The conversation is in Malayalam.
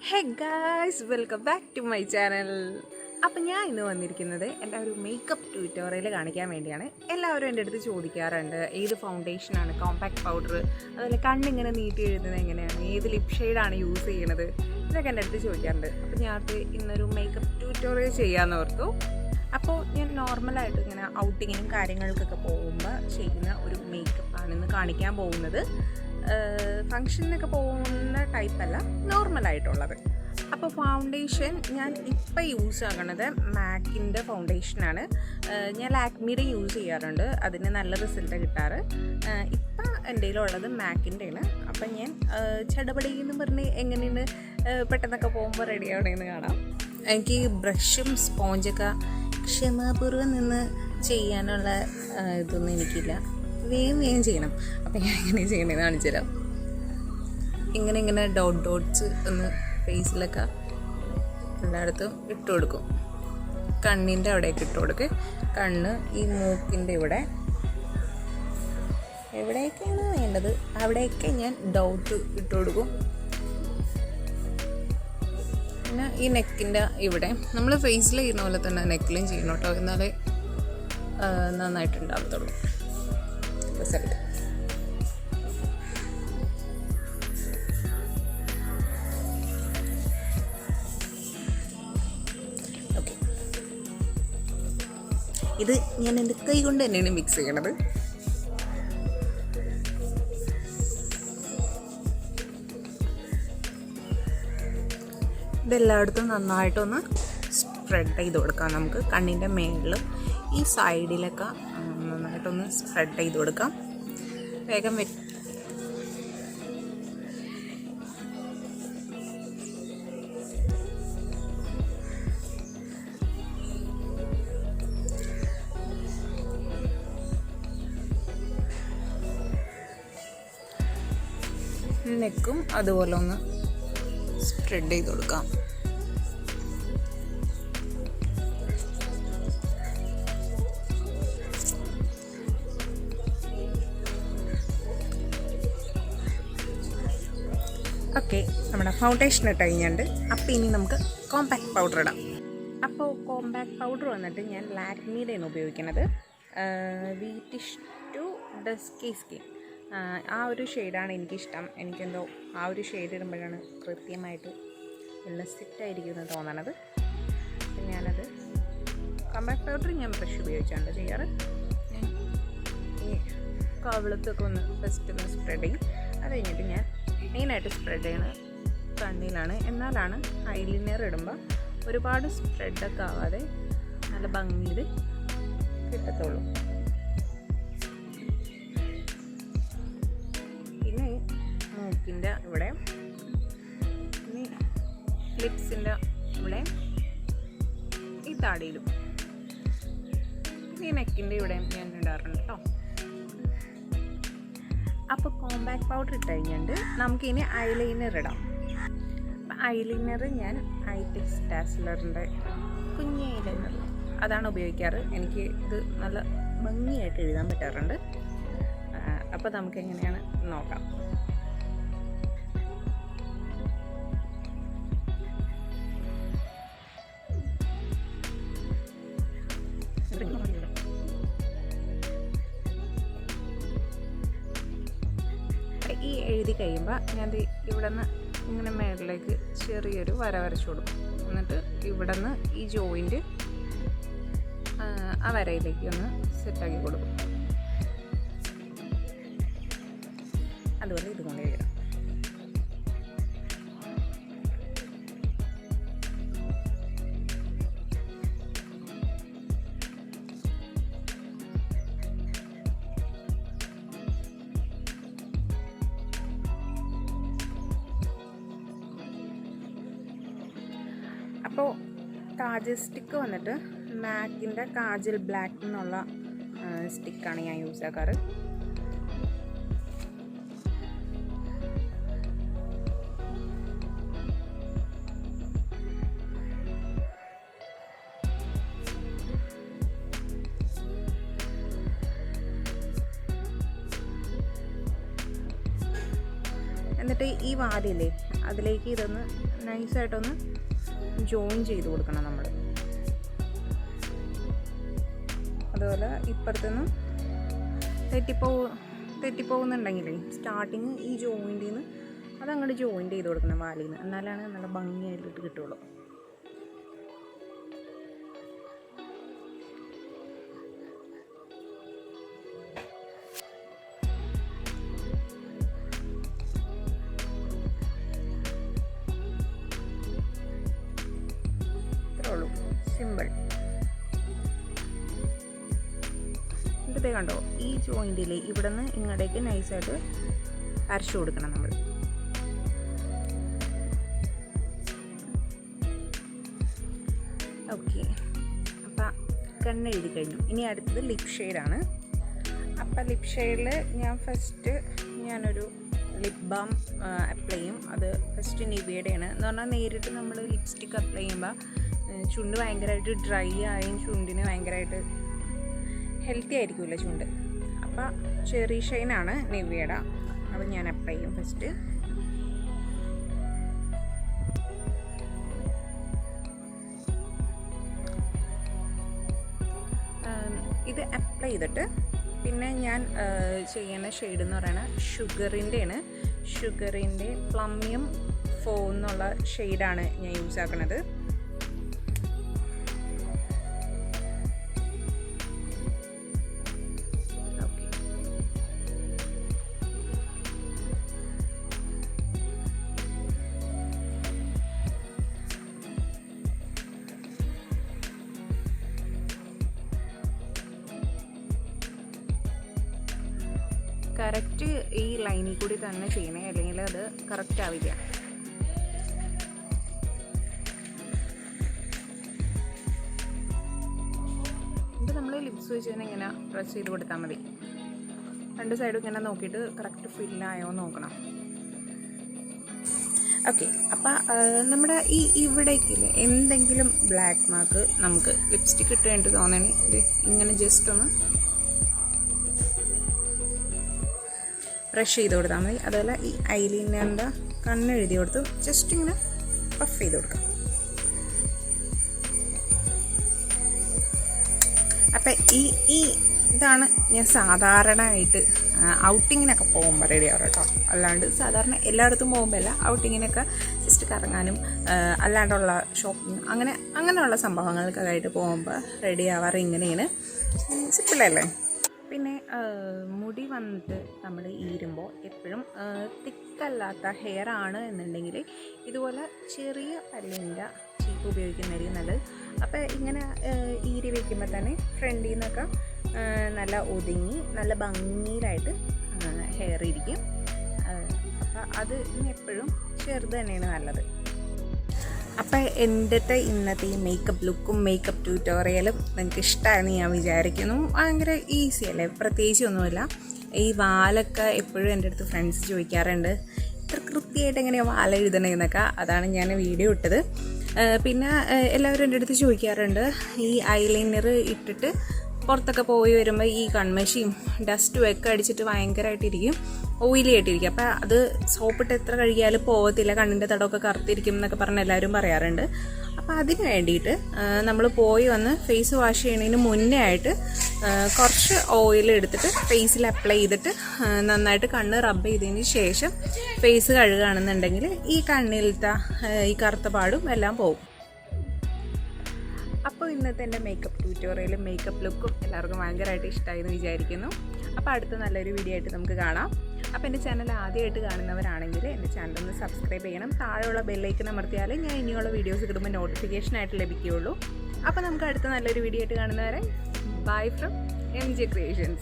Hey guys, welcome back to my channel. അപ്പം ഞാൻ ഇന്ന് വന്നിരിക്കുന്നത് എൻ്റെ ഒരു മേക്കപ്പ് ട്യൂട്ടോറിയൽ കാണിക്കാൻ വേണ്ടിയാണ്. എല്ലാവരും എൻ്റെ അടുത്ത് ചോദിക്കാറുണ്ട് ഏത് ഫൗണ്ടേഷനാണ്, കോമ്പാക്ട് പൗഡർ, അതുപോലെ കണ്ണിങ്ങനെ നീട്ടി എഴുതുന്നത് എങ്ങനെയാണ്, ഏത് ലിപ് ഷെയ്ഡാണ് യൂസ് ചെയ്യണത്, ഇതൊക്കെ എൻ്റെ അടുത്ത് ചോദിക്കാറുണ്ട്. അപ്പോൾ ഞാൻ ഇന്നൊരു മേക്കപ്പ് ട്യൂട്ടോറിയൽ ചെയ്യാമെന്ന് ഓർത്തു. അപ്പോൾ ഞാൻ നോർമലായിട്ട് ഇങ്ങനെ ഔട്ടിങ്ങിനും കാര്യങ്ങൾക്കൊക്കെ പോകുമ്പോൾ ചെയ്യുന്ന ഒരു മേക്കപ്പാണ് ഇന്ന് കാണിക്കാൻ പോകുന്നത്. ഫങ്ഷനൊക്കെ പോകുന്ന ടൈപ്പല്ല, നോർമലായിട്ടുള്ളത്. അപ്പോൾ ഫൗണ്ടേഷൻ ഞാൻ ഇപ്പം യൂസ് ആക്കണത് മാക്കിൻ്റെ ഫൗണ്ടേഷനാണ്. ഞാൻ ലാക്മിയുടെ യൂസ് ചെയ്യാറുണ്ട്, അതിന് നല്ല റിസൾട്ട് കിട്ടാറ്. ഇപ്പം എൻ്റെ കയ്യിലുള്ളത് മാക്കിൻ്റെയാണ്. അപ്പം ഞാൻ ചടപടിയെന്ന് പറഞ്ഞ് എങ്ങനെയാണ് പെട്ടെന്നൊക്കെ പോകുമ്പോൾ റെഡി ആവണമെന്ന് കാണാം. എനിക്ക് ബ്രഷും സ്പോഞ്ചൊക്കെ ക്ഷമാപൂർവ്വം നിന്ന് ചെയ്യാനുള്ള ഇതൊന്നും എനിക്കില്ല. വേഗം ചെയ്യണം. അപ്പം ഞാൻ എങ്ങനെ ചെയ്യണമെന്ന് കാണിച്ചു തരാം. ഇങ്ങനെ ഡോട്ട്സ് ഒന്ന് ഫേസിലൊക്കെ എല്ലായിടത്തും ഇട്ട് കൊടുക്കും. കണ്ണിൻ്റെ അവിടെയൊക്കെ ഇട്ട് കൊടുക്കുക. കണ്ണ് ഈ മൂക്കിൻ്റെ എവിടെയൊക്കെയാണ് വേണ്ടത് അവിടെയൊക്കെ ഞാൻ ഡോട്ട് ഇട്ട് കൊടുക്കും. പിന്നെ ഈ നെക്കിൻ്റെ ഇവിടെ നമ്മൾ ഫേസിൽ ചെയ്യുന്ന പോലെ തന്നെ നെക്കിലും ചെയ്യണം കേട്ടോ, എന്നാലേ നന്നായിട്ടുണ്ടാകത്തുള്ളൂ റിസൾട്ട്. ഓക്കെ, ഇത് ഞാൻ എൻ്റെ കൈ കൊണ്ട് തന്നെയാണ് മിക്സ് ചെയ്യണത്. ഇതെല്ലായിടത്തും നന്നായിട്ടൊന്ന് സ്പ്രെഡ് ചെയ്ത് കൊടുക്കാം. നമുക്ക് കണ്ണിൻ്റെ മേളിലും ഈ സൈഡിലൊക്കെ നന്നായിട്ടൊന്ന് സ്പ്രെഡ് ചെയ്ത് കൊടുക്കാം. വേഗം നെക്കും അതുപോലെ ഒന്ന് സ്പ്രെഡ് ചെയ്ത് കൊടുക്കാം. ഓക്കെ, നമ്മുടെ ഫൗണ്ടേഷൻ ഇട്ട് കഴിഞ്ഞുണ്ട്. അപ്പോൾ ഇനി നമുക്ക് കോമ്പാക്ട് പൗഡർ ഇടാം. അപ്പോൾ കോമ്പാക്ട് പൗഡർ വന്നിട്ട് ഞാൻ ലാക്മിയുടെയാണ് ഉപയോഗിക്കുന്നത്. വീറ്റിഷ് ടു ഡസ്കി സ്കിൻ, ആ ഒരു ഷെയ്ഡാണ് എനിക്കിഷ്ടം. എനിക്കെന്തോ ആ ഒരു ഷെയ്ഡ് ഇടുമ്പോഴാണ് കൃത്യമായിട്ട് എല്ലാം സെറ്റായിരിക്കുമെന്ന് തോന്നണത്. അപ്പം ഞാനത് കോമ്പാക്ട് പൗഡർ ഞാൻ ബ്രഷ് ഉപയോഗിച്ചാണ് ചെയ്യാറ്. ഞാൻ ഈ കവിളത്തൊക്കെ ഒന്ന് ഫസ്റ്റ് ഒന്ന് സ്പ്രെഡ് ചെയ്യും. അത് കഴിഞ്ഞിട്ട് ഞാൻ മെയിനായിട്ട് സ്പ്രെഡ് ചെയ്യണത് കണ്ണിലാണ്. എന്നാലാണ് ഐലൈനർ ഇടുമ്പോൾ ഒരുപാട് സ്പ്രെഡൊക്കെ ആവാതെ നല്ല ഭംഗിയിൽ കിട്ടത്തുള്ളൂ. പിന്നെ മൂക്കിൻ്റെ ഇവിടെ, ഇനി ലിപ്സിൻ്റെ ഇവിടെ, ഈ താടിയിലും, ഈ നെക്കിൻ്റെ ഇവിടെയും ഞാൻ ഇടാറുണ്ട് കേട്ടോ. അപ്പോൾ കോമ്പാക്ട് പൗഡർ ഇട്ട് കഴിഞ്ഞിട്ട് നമുക്കിനി ഐലൈനർ ഇടാം. അപ്പം ഐലൈനർ ഞാൻ ഐടെക്സ് ഡാസ്ലറിൻ്റെ കുഞ്ഞ് ഐലൈനർ അതാണ് ഉപയോഗിക്കാറ്. എനിക്ക് ഇത് നല്ല ഭംഗിയായിട്ട് എഴുതാൻ പറ്റാറുണ്ട്. അപ്പോൾ നമുക്ക് എങ്ങനെയാണ് നോക്കാം. ഈ എഴുതി കഴിയുമ്പോൾ ഞാൻ ഇവിടെ നിന്ന് ഇങ്ങനെ മേളിലേക്ക് ചെറിയൊരു വര വരച്ചു കൊടുക്കും. എന്നിട്ട് ഇവിടെ നിന്ന് ഈ ജോയിൻറ്റ് ആ വരയിലേക്ക് ഒന്ന് സെറ്റാക്കി കൊടുക്കും. അതുപോലെ ഇതുകൊണ്ട് എഴുതാം. അപ്പോൾ കാജൽ സ്റ്റിക്ക് വന്നിട്ട് മാക്കിൻ്റെ കാജൽ ബ്ലാക്ക് എന്നുള്ള സ്റ്റിക്കാണ് ഞാൻ യൂസ് ആക്കാറ്. എന്നിട്ട് ഈ വാലില്ലേ അതിലേക്ക് ഇതൊന്ന് നൈസായിട്ടൊന്ന് ജോയിൻ ചെയ്ത് കൊടുക്കണം നമ്മൾ. അതുപോലെ ഇപ്പുറത്തുനിന്ന് തെറ്റിപ്പോകുന്നുണ്ടെങ്കിലേ സ്റ്റാർട്ടിങ് ഈ ജോയിൻറ്റിൽ നിന്ന് അതങ്ങോട്ട് ജോയിൻറ്റ് ചെയ്ത് കൊടുക്കണം വാലിൽ നിന്ന്. എന്നാലാണ് നല്ല ഭംഗിയായിട്ട് കിട്ടുള്ളൂ. ഇത്രയുള്ളൂ, സിമ്പിൾ. ഇതേ കണ്ടോ, ഈ ജോയിൻറ്റിൽ ഇവിടെ നിന്ന് ഇങ്ങോട്ടേക്ക് നൈസായിട്ട് അരച്ചു കൊടുക്കണം നമ്മൾ. ഓക്കെ, അപ്പം കണ്ണെഴുതി കഴിഞ്ഞു. ഇനി അടുത്തത് ലിപ് ഷെയ്ഡാണ്. അപ്പം ലിപ് ഷെയ്ഡിൽ ഞാനൊരു ലിപ് ബാം അപ്ലൈ ചെയ്യും. അത് ഫസ്റ്റ് നിവിയയുടെയാണ്. എന്ന് പറഞ്ഞാൽ നേരിട്ട് നമ്മൾ ലിപ്സ്റ്റിക്ക് അപ്ലൈ ചെയ്യുമ്പോൾ ചുണ്ട് ഭയങ്കരമായിട്ട് ഡ്രൈ ആയും ചുണ്ടിന് ഭയങ്കരമായിട്ട് ഹെൽത്തി ആയിരിക്കുമല്ലോ ചുണ്ട്. അപ്പോൾ ചെറി ഷൈനാണ് നിവിയയുടെ. അത് ഞാൻ അപ്ലൈ ചെയ്യും ഫസ്റ്റ്. ഇത് അപ്ലൈ ചെയ്തിട്ട് പിന്നെ ഞാൻ ചെയ്യുന്ന ഷെയ്ഡ് എന്ന് പറയുന്നത് ഷുഗറിൻ്റെ പ്ലമ്യം 4 എന്നുള്ള ഷെയ്ഡാണ് ഞാൻ യൂസ് ആക്കുന്നത്. കറക്റ്റ് ഈ ലൈനിൽ കൂടി തന്നെ ചെയ്യണേ, അല്ലെങ്കിൽ അത് കറക്റ്റ് ആവില്ല. ഇത് നമ്മൾ ലിപ്സ് വെച്ച് തന്നെ ഇങ്ങനെ പ്രസ് ചെയ്ത് കൊടുത്താൽ മതി. 2 സൈഡും ഇങ്ങനെ നോക്കിയിട്ട് കറക്റ്റ് ഫില്ലായോ നോക്കണം. ഓക്കെ, അപ്പം നമ്മുടെ ഈ ഇവിടേക്കില്ലേ എന്തെങ്കിലും ബ്ലാക്ക് മാർക്ക് നമുക്ക് ലിപ്സ്റ്റിക്ക് ഇട്ട് വേണ്ടി തോന്നണമെങ്കിൽ ഇങ്ങനെ ജസ്റ്റ് ഒന്ന് ബ്രഷ് ചെയ്ത് കൊടുത്താൽ മതി. അതുപോലെ ഈ ഐലൈനറിൻ്റെ കണ്ണെഴുതി കൊടുത്ത് ജസ്റ്റ് ഇങ്ങനെ പഫ് ചെയ്ത് കൊടുക്കാം. അപ്പം ഇതാണ് ഞാൻ സാധാരണയായിട്ട് ഔട്ടിങ്ങിനൊക്കെ പോകുമ്പോൾ റെഡി ആവാറ് കേട്ടോ. അല്ലാണ്ട് സാധാരണ എല്ലായിടത്തും പോകുമ്പോഴല്ല, ഔട്ടിങ്ങിനൊക്കെ ജസ്റ്റ് കറങ്ങാനും അല്ലാണ്ടുള്ള ഷോപ്പിങ് അങ്ങനെയുള്ള സംഭവങ്ങൾക്കൊക്കെ ആയിട്ട് പോകുമ്പോൾ റെഡി ആവാറ് ഇങ്ങനെയാണ്. സിമ്പിളല്ലേ. പിന്നെ മുടി വന്നിട്ട് നമ്മൾ ഈരുമ്പോൾ എപ്പോഴും തിക്കല്ലാത്ത ഹെയർ ആണ് എന്നുണ്ടെങ്കിൽ ഇതുപോലെ ചെറിയ പല്ലിൻ്റെ ചീപ്പ് ഉപയോഗിക്കുന്നതായിരിക്കും നല്ലത്. അപ്പോൾ ഇങ്ങനെ ഈരി വയ്ക്കുമ്പോൾ തന്നെ ഫ്രണ്ടിൽ നിന്നൊക്കെ നല്ല ഒതുങ്ങി നല്ല ഭംഗിയിലായിട്ട് ഹെയർ ഇരിക്കും. അപ്പോൾ അത് എപ്പോഴും ചെറുത് തന്നെയാണ് നല്ലത്. അപ്പോൾ എൻ്റെ ഇന്നത്തെ ഈ മേക്കപ്പ് ലുക്കും മേക്കപ്പ് ട്യൂട്ടോറിയലും നിങ്ങൾക്ക് ഇഷ്ടമായെന്ന് ഞാൻ വിചാരിക്കുന്നു. ഭയങ്കര ഈസി അല്ലേ, പ്രത്യേകിച്ച് ഒന്നുമില്ല. ഈ വാലൊക്കെ എപ്പോഴും എൻ്റെ അടുത്ത് ഫ്രണ്ട്സ് ചോദിക്കാറുണ്ട്, ഇത്ര കൃത്യമായിട്ട് എങ്ങനെയാണ് വാല എഴുതണേന്നൊക്കെ. അതാണ് ഞാൻ വീഡിയോ ഇട്ടത്. പിന്നെ എല്ലാവരും എൻ്റെ അടുത്ത് ചോദിക്കാറുണ്ട്, ഈ ഐലൈനർ ഇട്ടിട്ട് പുറത്തൊക്കെ പോയി വരുമ്പോൾ ഈ കൺമഷിയും ഡസ്റ്റും ഒക്കെ അടിച്ചിട്ട് ഭയങ്കരമായിട്ടിരിക്കും, ഓയിലി ആയിട്ടിരിക്കും. അപ്പോൾ അത് സോപ്പിട്ട് എത്ര കഴുകിയാലും പോകത്തില്ല, കണ്ണിൻ്റെ തടമൊക്കെ കറുത്തിരിക്കും എന്നൊക്കെ പറഞ്ഞ് എല്ലാവരും പറയാറുണ്ട്. അപ്പോൾ അതിന് വേണ്ടിയിട്ട് നമ്മൾ പോയി വന്ന് ഫേസ് വാഷ് ചെയ്യണതിന് മുന്നേ ആയിട്ട് കുറച്ച് ഓയിൽ എടുത്തിട്ട് ഫേസിൽ അപ്ലൈ ചെയ്തിട്ട് നന്നായിട്ട് കണ്ണ് റബ്ബ് ചെയ്തതിന് ശേഷം ഫേസ് കഴുകുകയാണെന്നുണ്ടെങ്കിൽ ഈ കണ്ണിലത്തെ ഈ കറുത്ത പാടും എല്ലാം പോകും. അപ്പോൾ ഇന്നത്തെ എൻ്റെ മേക്കപ്പ് ട്യൂട്ടോറിയലും മേക്കപ്പ് ലുക്കും എല്ലാവർക്കും ഭയങ്കരമായിട്ട് ഇഷ്ടമായി എന്ന് വിചാരിക്കുന്നു. അപ്പോൾ അടുത്ത നല്ലൊരു വീഡിയോ ആയിട്ട് നമുക്ക് കാണാം. അപ്പോൾ എൻ്റെ ചാനൽ ആദ്യമായിട്ട് കാണുന്നവരാണെങ്കിൽ എൻ്റെ ചാനൽ ഒന്ന് സബ്സ്ക്രൈബ് ചെയ്യണം. താഴെയുള്ള ബെല്ലൈക്കൺ അമർത്തിയാൽ ഞാൻ ഇനിയുള്ള വീഡിയോസ് കിട്ടുമ്പോൾ നോട്ടിഫിക്കേഷനായിട്ട് ലഭിക്കുകയുള്ളൂ. അപ്പോൾ നമുക്ക് അടുത്ത നല്ലൊരു വീഡിയോ ആയിട്ട് കാണുന്നവരെ ബൈ ഫ്രം MJ Creations.